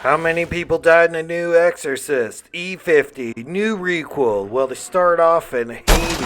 How many people died in the new Exorcist? E50, new requel. Well, they start off in Haiti.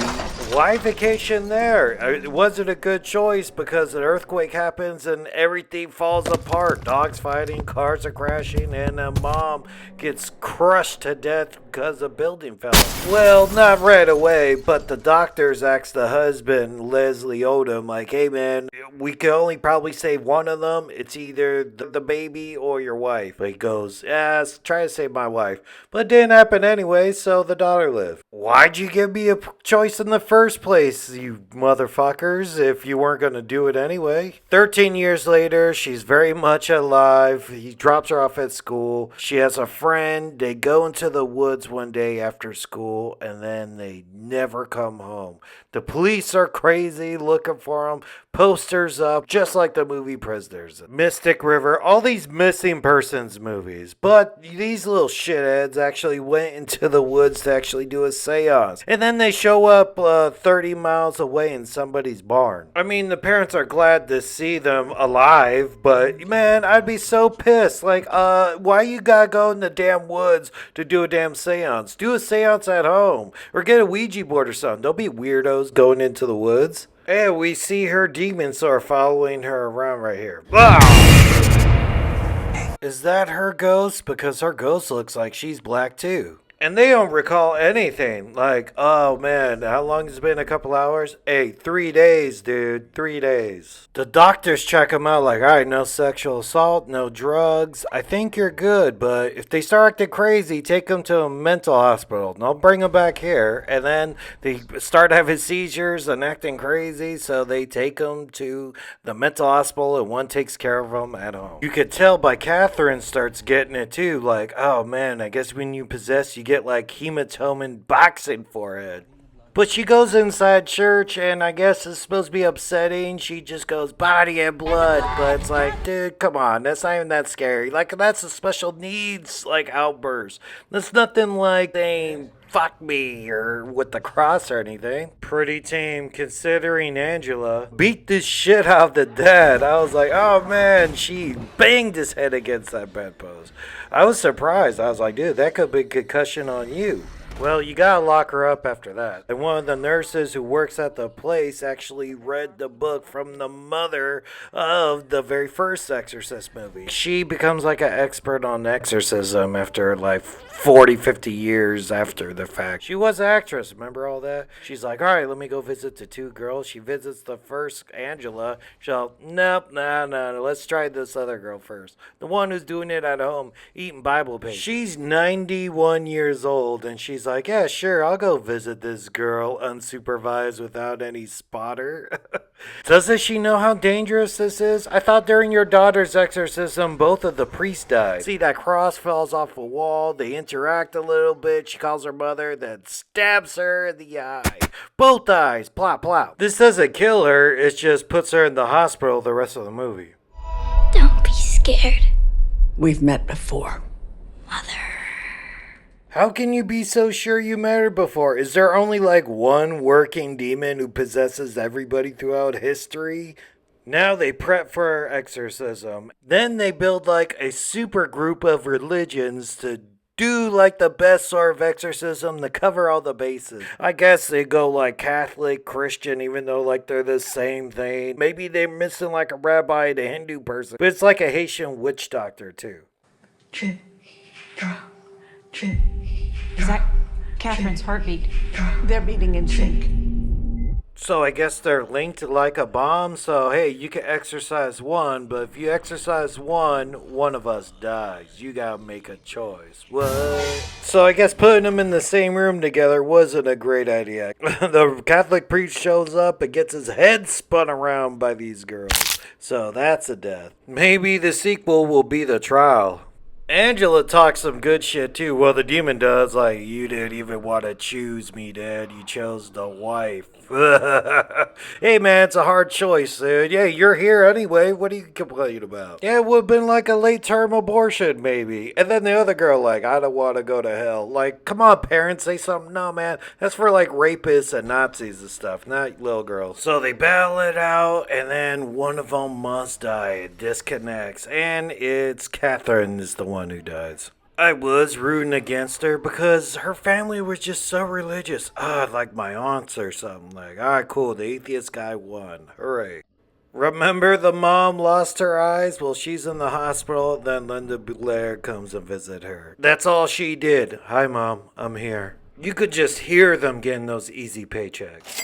Why vacation there? Was it a good choice because an earthquake happens and everything falls apart? Dogs fighting, cars are crashing, and a mom gets crushed to death because a building fell. Well, not right away, but the doctors asked the husband, Leslie Odom, like, hey man, we can only probably save one of them. It's either the baby or your wife. But he goes, yeah, try to save my wife. But it didn't happen anyway, so the daughter lived. Why'd you give me a choice in the first place, you motherfuckers, if you weren't going to do it anyway? 13 years later, she's very much alive. He drops her off at school. She has a friend. They go into the woods one day after school, and then they never come home. The police are crazy looking for them. Posters up, just like the movie Prisoners. Mystic River, all these missing persons movies. But these little shitheads actually went into the woods to actually do a seance. And then they show up 30 miles away in somebody's barn. I mean, the parents are glad to see them alive, but man, I'd be so pissed. Like, why you gotta go in the damn woods to do a damn seance? Do a seance at home. Or get a Ouija board or something. Don't be weirdos going into the woods. And we see her demons are following her around right here. Is that her ghost? Because her ghost looks like she's black too. And they don't recall anything. Like, oh man, how long has it been? A couple hours? Hey, 3 days, dude. 3 days. The doctors check him out like, all right, no sexual assault, no drugs. I think you're good, but if they start acting crazy, take them to a mental hospital. Don't bring them back here. And then they start having seizures and acting crazy, so they take them to the mental hospital and one takes care of them at home. You could tell by Catherine starts getting it too. Like, oh man, I guess when you possess, you get like hematoma and boxing forehead. But she goes inside church, and I guess it's supposed to be upsetting. She just goes, body and blood. But it's like, dude, come on. That's not even that scary. Like, that's a special needs, like, outburst. That's nothing like saying, fuck me, or with the cross or anything. Pretty tame, considering Angela beat this shit out of the dad. I was like, oh, man, she banged his head against that bedpost. I was surprised. I was like, dude, that could be concussion on you. Well, you gotta lock her up after that. And one of the nurses who works at the place actually read the book from the mother of the very first Exorcist movie. She becomes like an expert on exorcism after like 40, 50 years after the fact. She was an actress, remember all that? She's like, all right, let me go visit the two girls. She visits the first, Angela. She'll, nope, no, let's try this other girl first. The one who's doing it at home, eating Bible pages. She's 91 years old, and she's like, yeah, sure, I'll go visit this girl unsupervised without any spotter. Doesn't she know how dangerous this is? I thought during your daughter's exorcism, both of the priests died. See, that cross falls off a wall, they interact a little bit, she calls her mother, then stabs her in the eye. Both eyes, plop, plop. This doesn't kill her, it just puts her in the hospital the rest of the movie. Don't be scared. We've met before. Mother. How can you be so sure you met her before? Is there only like one working demon who possesses everybody throughout history? Now they prep for her exorcism. Then they build like a super group of religions to do like the best sort of exorcism to cover all the bases. I guess they go like Catholic, Christian, even though like they're the same thing. Maybe they're missing like a rabbi and a Hindu person. But it's like a Haitian witch doctor too. Is that Catherine's heartbeat? They're beating in sync. So I guess they're linked like a bomb. So hey, you can exercise one, but if you exercise one of us dies. You gotta make a choice. What? So I guess putting them in the same room together wasn't a great idea. The Catholic priest shows up and gets his head spun around by these girls. So that's a death. Maybe the sequel will be the trial. Angela talks some good shit too. Well, the demon does. Like, you didn't even want to choose me, Dad. You chose the wife. Hey, man, it's a hard choice, dude. Yeah, you're here anyway. What are you complaining about? Yeah, it would have been like a late-term abortion, maybe. And then the other girl, like, I don't want to go to hell. Like, come on, parents, say something. No, man, that's for, like, rapists and Nazis and stuff, not little girls. So they battle it out, and then one of them must die. It disconnects. And it's Catherine is the one one who dies. I was rooting against her because her family was just so religious. Like my aunts or something. Like, alright, cool, the atheist guy won. Hooray. Remember the mom lost her eyes? Well, she's in the hospital, then Linda Blair comes and visit her. That's all she did. Hi, Mom, I'm here. You could just hear them getting those easy paychecks.